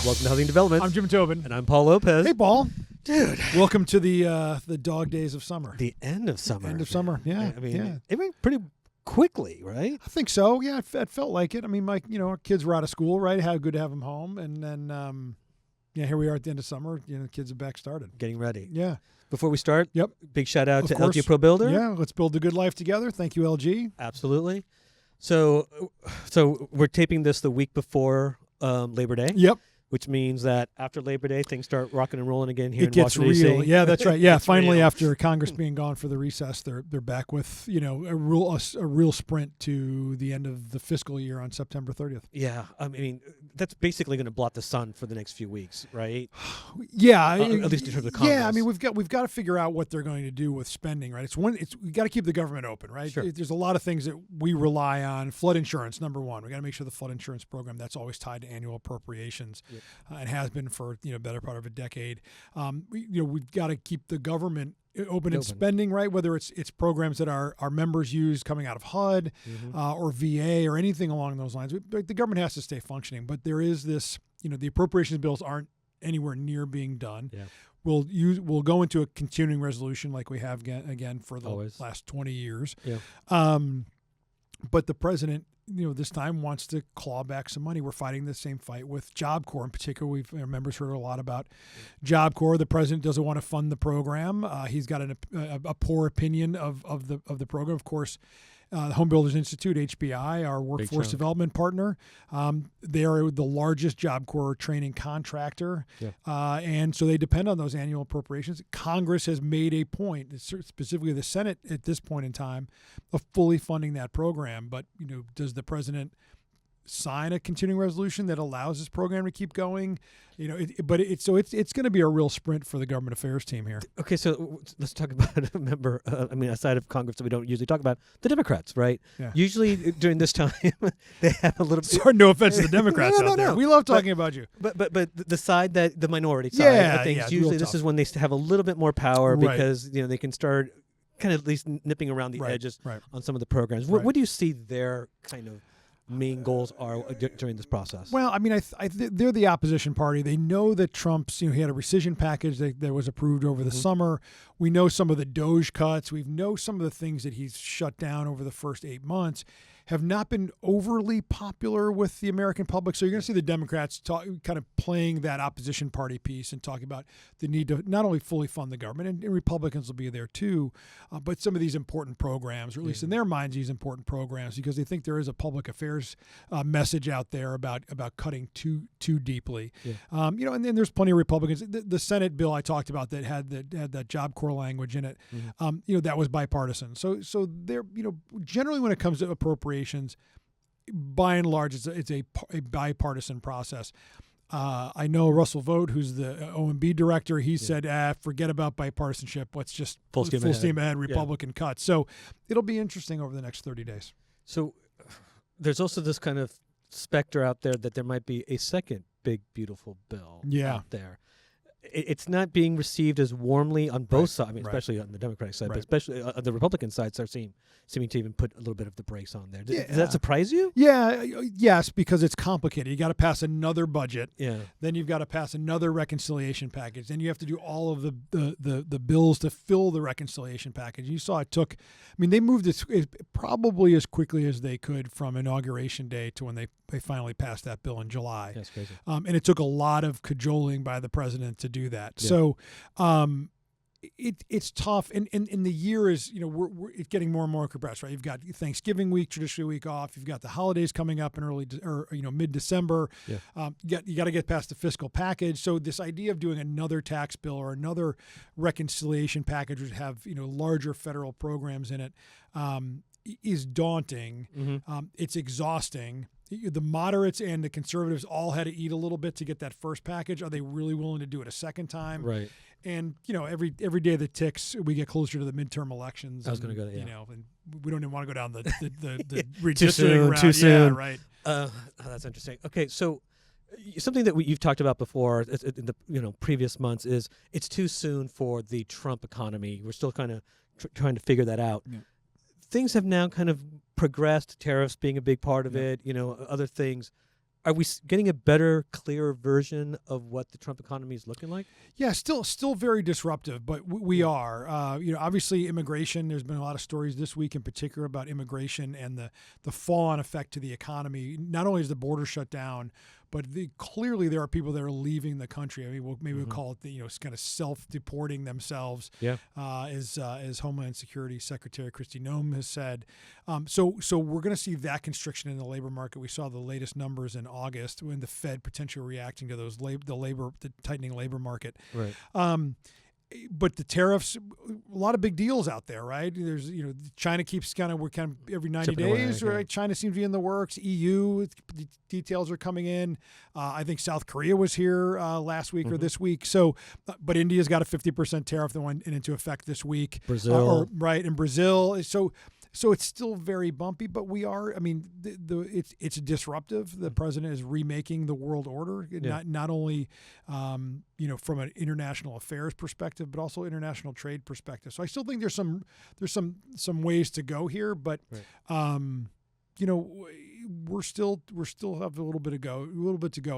Welcome to Housing Development. I'm Jim Tobin. And I'm Paul Lopez. Hey, Paul. Dude. Welcome to the dog days of summer. The end of summer. End of summer, yeah. I mean, yeah. it went pretty quickly, right? I think so, yeah. It felt like it. I mean, our kids were out of school, right? How good to have them home. And then, here we are at the end of summer. The kids have back started. Getting ready. Yeah. Before we start, Yep. Big shout out Of to course. LG Pro Builder. Yeah, let's build a good life together. Thank you, LG. Absolutely. So we're taping this the week before Labor Day. Yep. Which means that after Labor Day, things start rocking and rolling again here It in gets Washington, real. D.C. Yeah, that's right. Yeah, finally, real. after Congress being gone for the recess, they're back with a real sprint to the end of the fiscal year on September 30th. Yeah, I mean that's basically going to blot the sun for the next few weeks, right? Yeah, at least in terms of Congress. Yeah, I mean we've got to figure out what they're going to do with spending, right? We got to keep the government open, right? Sure. There's a lot of things that we rely on. Flood insurance, number one. We got to make sure the flood insurance program that's always tied to annual appropriations, Yep. And has been for better part of a decade. We've got to keep the government open and spending, right? Whether it's programs that our members use coming out of HUD or VA or anything along those lines. The government has to stay functioning, but there is this, the appropriations bills aren't anywhere near being done. Yeah. We'll go into a continuing resolution like we have again for the Always. last 20 years. Yeah. But the president, this time wants to claw back some money. We're fighting the same fight with Job Corps in particular. Our members heard a lot about Job Corps. The president doesn't want to fund the program. He's got a poor opinion of the program. Of course, the Home Builders Institute, HBI, our workforce development partner, they are the largest Job Corps training contractor, and so they depend on those annual appropriations. Congress has made a point, specifically the Senate at this point in time, of fully funding that program. But does the president sign a continuing resolution that allows this program to keep going? It's going to be a real sprint for the government affairs team here. Okay, so let's talk about a member. Aside of Congress that we don't usually talk about, the Democrats, right? Yeah. Usually during this time, they have a little. Sorry, no offense to the Democrats out there. No. We love talking about you. But the side the minority side of things, it's usually real this tough. is when they have a little bit more power Right. because they can start kind of at least nipping around the edges on some of the programs. What do you see their kind of main goals are during this process? Well, I mean, they're the opposition party. They know that Trump's, he had a rescission package that was approved over the summer. We know some of the DOGE cuts. We know some of the things that he's shut down over the first 8 months have not been overly popular with the American public. So you're going to see the Democrats kind of playing that opposition party piece and talking about the need to not only fully fund the government, and Republicans will be there too, but some of these important programs, or at least in their minds, these important programs, because they think there is a public affairs message out there about cutting too deeply. Yeah. And then there's plenty of Republicans. The Senate bill I talked about that had that Job Corps language in it, that was bipartisan. So they're, generally when it comes to appropriations, by and large, it's a bipartisan process. I know Russell Vought, who's the OMB director, he said, forget about bipartisanship. Let's just full steam ahead Republican cuts. So it'll be interesting over the next 30 days. So there's also this kind of specter out there that there might be a second big, beautiful bill out there. It's not being received as warmly on both sides, especially on the Democratic side, but especially on the Republican side, seeming to even put a little bit of the brakes on there. Does that surprise you? Yeah, yes, because it's complicated. You got to pass another budget. Yeah. Then you've got to pass another reconciliation package. Then you have to do all of the bills to fill the reconciliation package. You saw they moved it probably as quickly as they could from Inauguration Day to when they finally passed that bill in July. That's crazy. And it took a lot of cajoling by the president to do that. Yeah. So it's tough. And the year is, it's getting more and more compressed, right? You've got Thanksgiving week, traditionally a week off. You've got the holidays coming up in mid-December. Yeah. You got to get past the fiscal package. So this idea of doing another tax bill or another reconciliation package would have, larger federal programs in it, is daunting. It's exhausting. The moderates and the conservatives all had to eat a little bit to get that first package. Are they really willing to do it a second time? Right. And every day that ticks, we get closer to the midterm elections. I was going to go there. And we don't even want to go down the redistricting route. Too soon. Yeah, right. That's interesting. Okay, so something that you've talked about before in the previous months is it's too soon for the Trump economy. We're still kind of trying to figure that out. Yeah. Things have now kind of progressed, tariffs being a big part of it, other things. are we getting a better, clearer version of what the Trump economy is looking like? Yeah, still very disruptive, but we are. Obviously immigration, there's been a lot of stories this week in particular about immigration and the fall-on effect to the economy. Not only is the border shut down, but clearly there are people that are leaving the country. I mean, we'll call it kind of self-deporting themselves. Yeah. As Homeland Security Secretary Kristi Noem has said. So we're going to see that constriction in the labor market. We saw the latest numbers in August when the Fed potentially reacting to those the tightening labor market. Right. But the tariffs, a lot of big deals out there, right? There's, China keeps we're every 90 days, right? Yeah. China seems to be in the works. EU details are coming in. I think South Korea was here last week or this week. So, but India's got a 50% tariff that went into effect this week. Brazil. And Brazil. So it's still very bumpy, but we are. I mean, it's disruptive. The president is remaking the world order, not only from an international affairs perspective, but also international trade perspective. So I still think there's some ways to go here, but we're still have a little bit to go,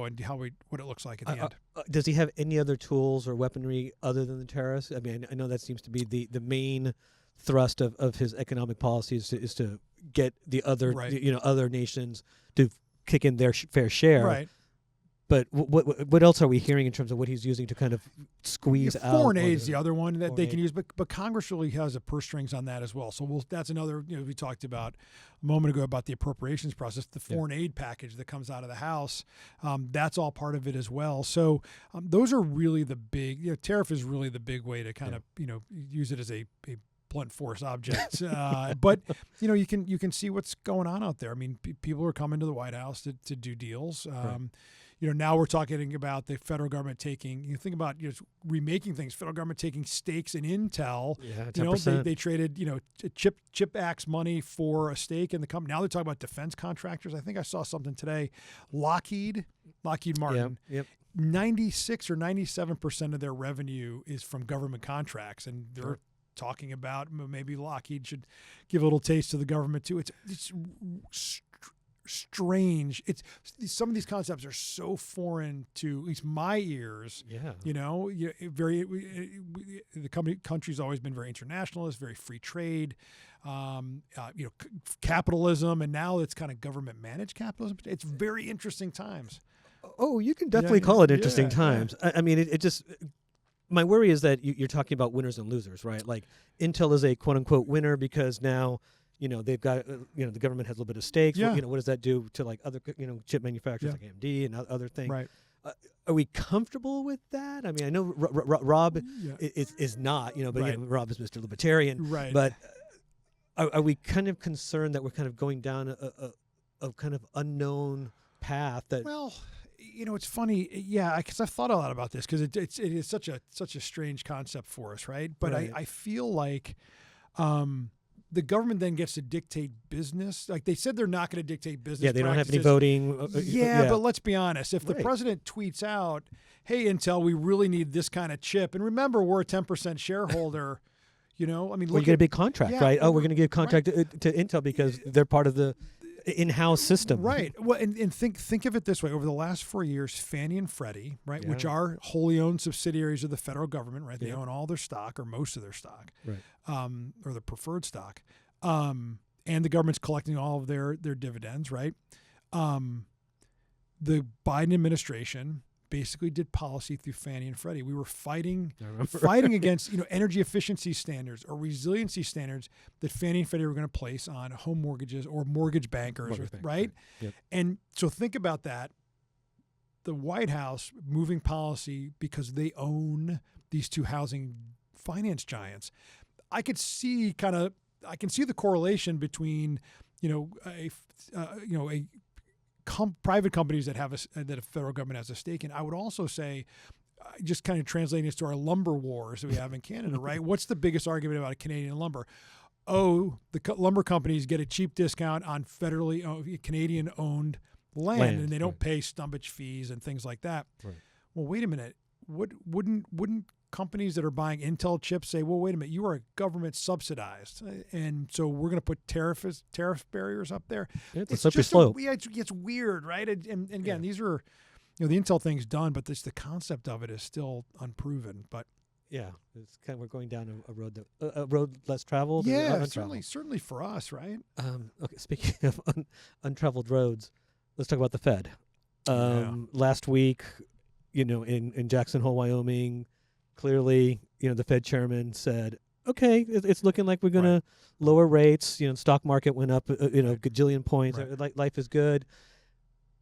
and what it looks like at the end. Does he have any other tools or weaponry other than the tariffs? I mean, I know that seems to be the main thrust of his economic policies is to get the other other nations to kick in their fair share. Right. But what else are we hearing in terms of what he's using to kind of squeeze out? Foreign aid is the other one that they can use, but Congress really has a purse strings on that as well. So that's another. We talked about a moment ago about the appropriations process, the foreign aid package that comes out of the House. That's all part of it as well. So those are really the big. Tariff is really the big way to kind of use it as a blunt force object. But you can see what's going on out there. I mean, people are coming to the White House to do deals. Now we're talking about the federal government you think about remaking things, federal government taking stakes in Intel. Yeah, 10%. They traded, CHIP Act's money for a stake in the company. Now they're talking about defense contractors. I think I saw something today. Lockheed Martin. Yep. 96 or 97% of their revenue is from government contracts, and they're talking about maybe Lockheed should give a little taste to the government too. It's strange. Some of these concepts are so foreign to at least my ears. Yeah. The country's always been very internationalist, very free trade, capitalism, and now it's kind of government managed capitalism. It's very interesting times. Oh, you can definitely call it interesting times. Yeah. I mean, it just. My worry is that you're talking about winners and losers, right? Like Intel is a quote unquote winner because now, they've got, the government has a little bit of stakes. Yeah. What does that do to like other, chip manufacturers like AMD and other things? Right. Are we comfortable with that? I mean, I know Rob is not, but Rob is Mr. Libertarian. Right. But are we kind of concerned that we're kind of going down a kind of unknown path that? Well, it's funny, because I've thought a lot about this because it is such a strange concept for us, right? But I feel like the government then gets to dictate business. Like they said, they're not going to dictate business. Yeah, they practices. don't have any voting. But let's be honest. If the president tweets out, "Hey, Intel, we really need this kind of chip," and remember, we're a 10% shareholder. I mean, you get a big contract, right? Oh, we're going to give contract to Intel because they're part of the in-house system. Right. Well, and think of it this way. Over the last 4 years, Fannie and Freddie, right, which are wholly owned subsidiaries of the federal government, right? They own all their stock or most of their stock, right, or the preferred stock. And the government's collecting all of their dividends, right? The Biden administration basically did policy through Fannie and Freddie. We were fighting against energy efficiency standards or resiliency standards that Fannie and Freddie were going to place on home mortgages or mortgage bankers, right? Yep. And so think about that. The White House moving policy because they own these two housing finance giants. I can see the correlation between private companies that a federal government has a stake in. I would also say, just kind of translating this to our lumber wars that we have in Canada, right? What's the biggest argument about Canadian lumber? Oh, the lumber companies get a cheap discount on federally Canadian-owned land, and they don't pay stumpage fees and things like that. Right. Well, wait a minute. Wouldn't companies that are buying Intel chips say, well, wait a minute, you are government subsidized, and so we're going to put tariff barriers up there. It's a slippery slope. It's weird, right? And again, these are, the Intel thing's done, but the concept of it is still unproven. But yeah, it's we're going down a road less traveled. Yeah, certainly for us, right? Okay, speaking of untraveled roads, let's talk about the Fed. Last week, in Jackson Hole, Wyoming, clearly, the Fed chairman said, "Okay, it's looking like we're going to lower rates." Stock market went up, gajillion points. Right. Life is good.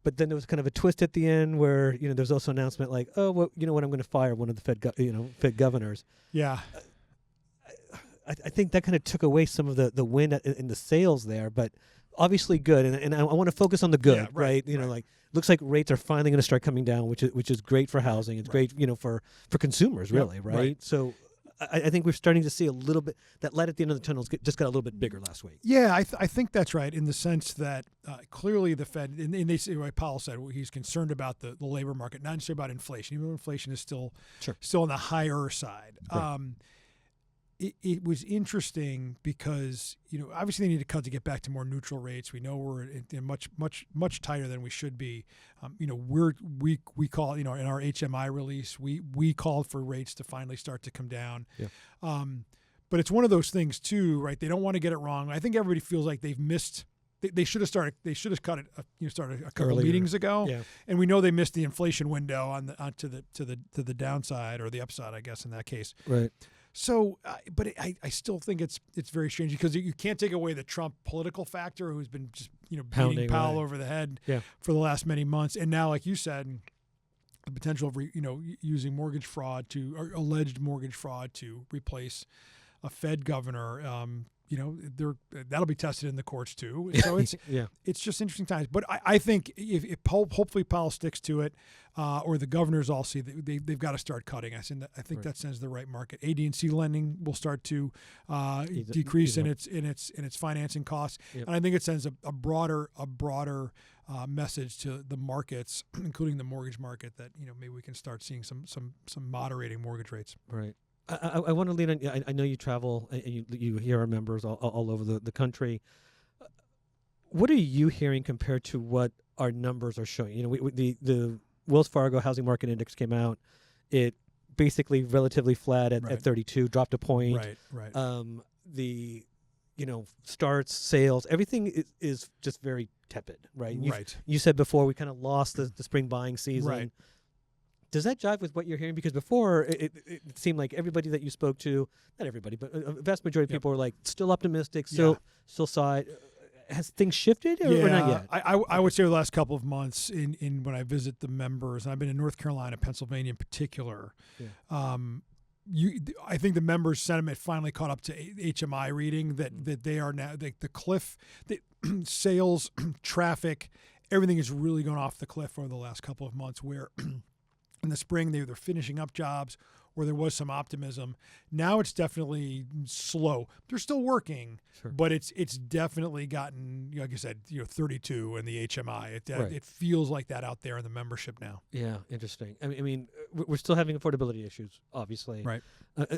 But then there was kind of a twist at the end where, there's also an announcement like, oh, well, I'm going to fire one of the Fed governors. Yeah. I think that kind of took away some of the wind in the sails there, but obviously good. And I want to focus on the good, right? Looks like rates are finally going to start coming down, which is great for housing. It's great, for consumers, really, right? So I think we're starting to see a little bit, that light at the end of the tunnel just got a little bit bigger last week. Yeah, I think that's right, in the sense that clearly the Fed, and they say, like Powell said, he's concerned about the labor market, not necessarily about inflation, even though inflation is still on the higher side. Right. It was interesting because, obviously they need to cut to get back to more neutral rates. We know we're in much tighter than we should be. We call, in our HMI release, we called for rates to finally start to come down. Yeah. But it's one of those things too, right? They don't want to get it wrong. I think everybody feels like they've missed. They should have started. They should have cut it. Started a couple meetings ago, and we know they missed the inflation window to the downside, or the upside, I guess, in that case. Right. So, but I still think it's very strange, because you can't take away the Trump political factor, who's been just beating Powell over the head for the last many months, and now, like you said, the potential of using mortgage fraud or alleged mortgage fraud to replace a Fed governor. That'll be tested in the courts too. So it's just interesting times. But I think if hopefully Powell sticks to it, or the governors all see that they've got to start cutting. I think that sends the right market. AD&C lending will start to decrease in its financing costs, and I think it sends a broader message to the markets, including the mortgage market, that maybe we can start seeing some moderating mortgage rates. Right. I want to lean on. I know you travel and you hear our members all over the country. What are you hearing compared to what our numbers are showing? The Wells Fargo Housing Market Index came out. It basically relatively flat at 32, dropped a point. Right. The starts, sales, everything is just very tepid. Right. You said before we kind of lost the spring buying season. Right. Does that jive with what you're hearing? Because before it seemed like everybody that you spoke to, not everybody, but a vast majority of people were like still optimistic, still side. Has things shifted or not yet? I would say the last couple of months in when I visit the members, and I've been in North Carolina, Pennsylvania in particular. Yeah. I think the members' sentiment finally caught up to HMI reading that they are now the cliff, sales, traffic, everything has really gone off the cliff over the last couple of months, where in the spring, they were finishing up jobs, or there was some optimism. Now it's definitely slow. They're still working, but it's definitely gotten, like I said, 32 in the HMI. It feels like that out there in the membership now. Yeah, interesting. I mean, we're still having affordability issues, obviously. Right.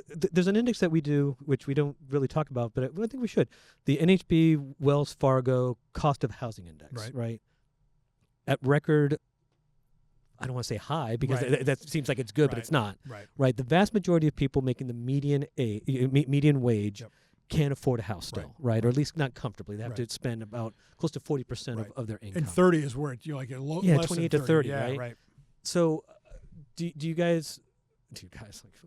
There's an index that we do, which we don't really talk about, but I think we should. The NAHB Wells Fargo Cost of Housing Index. Right. At record. I don't want to say high, because that seems like it's good, but it's not. Right. The vast majority of people making the median wage can't afford a house still, right? Or at least not comfortably. They have to spend about close to 40% of their income. And 30 is where like a low. Yeah, 28 to 30, right? So, do you guys?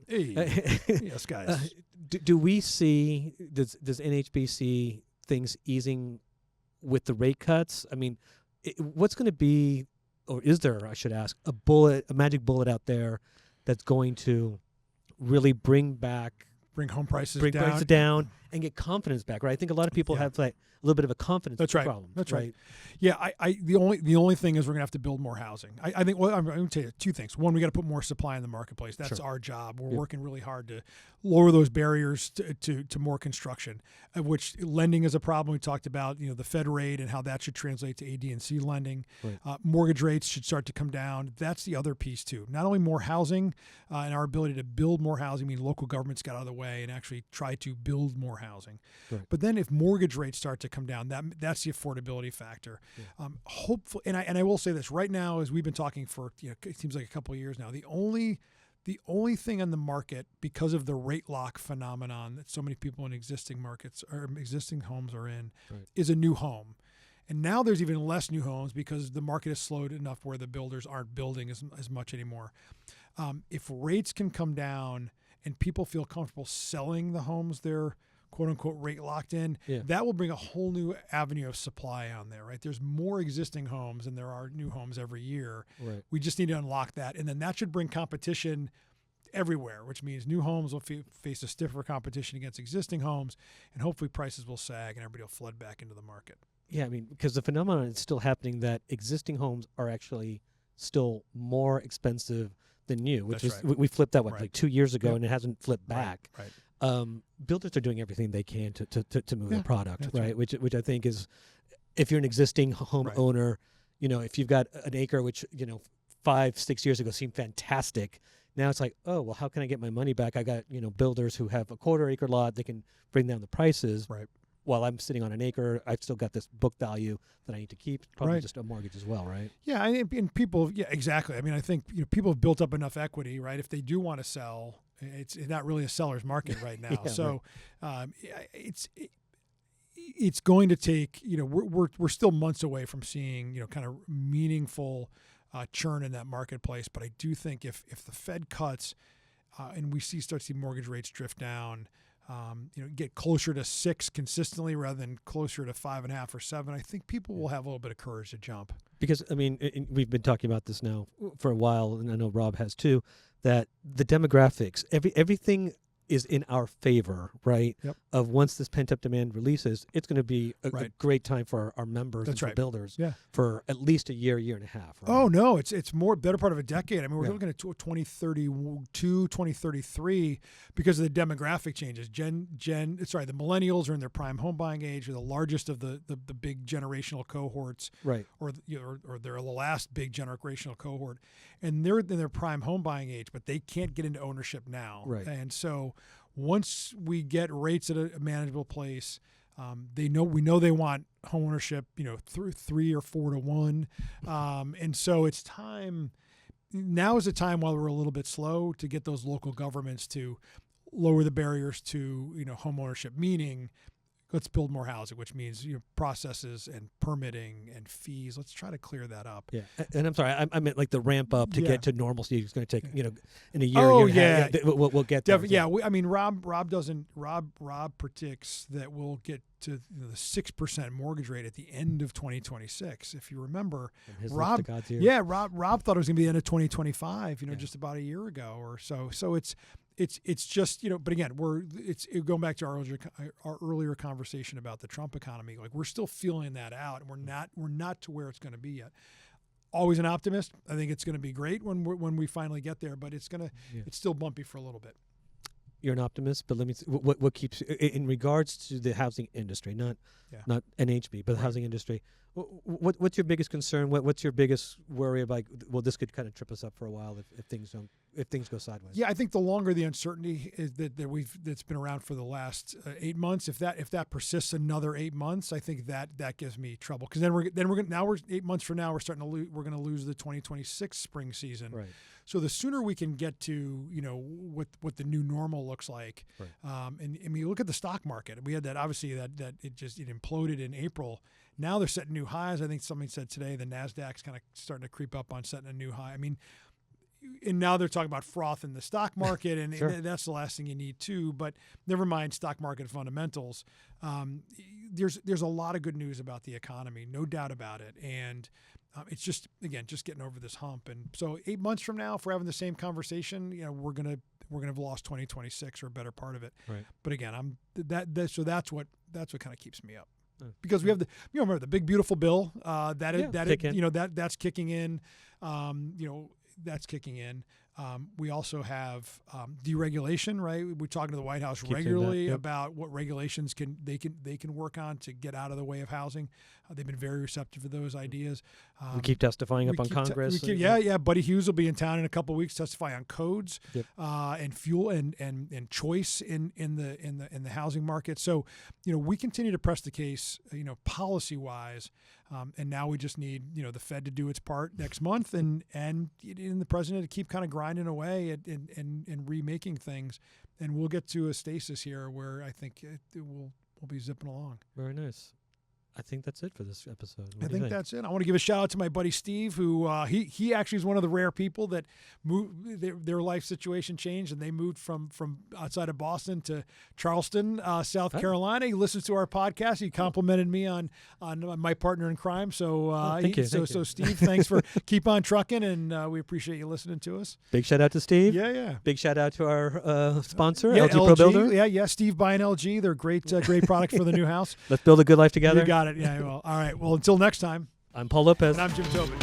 Yes, guys. Do we see does NAHB see things easing with the rate cuts? I mean, what's going to be? Or is there, I should ask, a magic bullet out there that's going to really bring home prices down and get confidence back, right? I think a lot of people have like a little bit of a confidence problem. That's right. Yeah, the only thing is we're gonna have to build more housing. I think. Well, I'm going to tell you two things. One, we got to put more supply in the marketplace. That's our job. We're working really hard to lower those barriers to more construction, of which lending is a problem. We talked about the Fed rate and how that should translate to AD&C lending. Right. Mortgage rates should start to come down. That's the other piece too. Not only more housing and our ability to build more housing, I mean local governments got out of the way and actually try to build more housing. Right. But then if mortgage rates start to come down, that's the affordability factor. Yeah. Hopefully, and I will say this right now, as we've been talking for it seems like a couple of years now, the only thing on the market because of the rate lock phenomenon that so many people in existing markets or existing homes are in is a new home. And now there's even less new homes because the market has slowed enough where the builders aren't building as much anymore. If rates can come down and people feel comfortable selling the homes they're quote unquote rate locked in, that will bring a whole new avenue of supply on there, right? There's more existing homes than there are new homes every year. Right. We just need to unlock that. And then that should bring competition everywhere, which means new homes will face a stiffer competition against existing homes, and hopefully prices will sag and everybody will flood back into the market. Yeah, I mean, because the phenomenon is still happening that existing homes are actually still more expensive than new, which is we flipped that like 2 years ago, and it hasn't flipped back. Right. Builders are doing everything they can to move their product, right? Which I think is, if you're an existing home owner, if you've got an acre, which 5-6 years ago seemed fantastic, now it's like, oh well, how can I get my money back? I got builders who have a quarter acre lot, they can bring down the prices. Right. While I'm sitting on an acre, I've still got this book value that I need to keep. Probably just a mortgage as well, right? Yeah, and people, exactly. I mean, I think people have built up enough equity, right? If they do want to sell, it's not really a seller's market right now. It's going to take. We're still months away from seeing kind of meaningful churn in that marketplace. But I do think if the Fed cuts and we start to see mortgage rates drift down. Get closer to 6 consistently rather than closer to 5.5 or 7, I think people will have a little bit of courage to jump. Because, I mean, we've been talking about this now for a while, and I know Rob has too, that the demographics, everything is in our favor, right? Yep. Of once this pent-up demand releases, it's going to be a great time for our members and for builders for at least a year and a half. Right? Oh, no, it's more better part of a decade. I mean, we're looking at 2032, 2033 because of the demographic changes. The millennials are in their prime home buying age. They're the largest of the big generational cohorts. Right. Or they're the last big generational cohort. And they're in their prime home buying age, but they can't get into ownership now. Right. And so once we get rates at a manageable place, we know they want home ownership, through 3 or 4 to 1. And so it's time. Now is the time while we're a little bit slow to get those local governments to lower the barriers to, home ownership, meaning let's build more housing, which means processes and permitting and fees. Let's try to clear that up. Yeah, and I'm sorry, I meant like the ramp up to get to normalcy. It's going to take in a year. Oh year and a half. We'll get there. Yeah, I mean Rob predicts that we'll get to the 6% mortgage rate at the end of 2026. If you remember, Rob thought it was going to be the end of 2025. Just about a year ago or so. So it's just but again it's going back to our earlier conversation about the Trump economy. Like we're still feeling that out, and we're not to where it's going to be yet. Always an optimist. I think it's going to be great when we finally get there, but it's still bumpy for a little bit. You're an optimist, but let me see, what keeps in regards to the housing industry, not NAHB, but the housing industry. What's your biggest concern? What's your biggest worry about? Well, this could kind of trip us up for a while if things go sideways. Yeah, I think the longer the uncertainty is that's been around for the last 8 months, if that persists another 8 months, I think that gives me trouble because then we're 8 months from now we're going to lose the 2026 spring season. Right. So the sooner we can get to what the new normal looks like, and I mean look at the stock market. We had that obviously that it imploded in April. Now they're setting new highs. I think somebody said today the NASDAQ's kind of starting to creep up on setting a new high. I mean, and now they're talking about froth in the stock market, and that's the last thing you need too. But never mind stock market fundamentals. There's a lot of good news about the economy, no doubt about it. And it's just getting over this hump. And so 8 months from now, if we're having the same conversation, we're gonna have lost 2026 or a better part of it. Right. But again, that's what kind of keeps me up. Because we have remember the big beautiful bill that's kicking in. That's kicking in. We also have deregulation, right? We're talking to the White House regularly about what regulations they can work on to get out of the way of housing. They've been very receptive to those ideas. We keep testifying up on Congress. Buddy Hughes will be in town in a couple of weeks, testify on codes and fuel and choice in the housing market. So we continue to press the case, policy wise. And now we just need, the Fed to do its part next month and the president to keep kind of grinding away and remaking things. And we'll get to a stasis here where I think we'll be zipping along. Very nice. I think that's it for this episode. I think that's it. I want to give a shout out to my buddy Steve, who he actually is one of the rare people that moved, their life situation changed, and they moved from outside of Boston to Charleston, South Carolina. He listens to our podcast. He complimented me on my partner in crime. So thank you. So Steve, thanks for keep on trucking, and we appreciate you listening to us. Big shout out to Steve. Yeah. Big shout out to our sponsor, LG Pro Builder. Yeah. Steve buying LG. They're great product for the new house. Let's build a good life together. You got it. Yeah. Well, all right. Well, until next time. I'm Paul Lopez. And I'm Jim Tobin.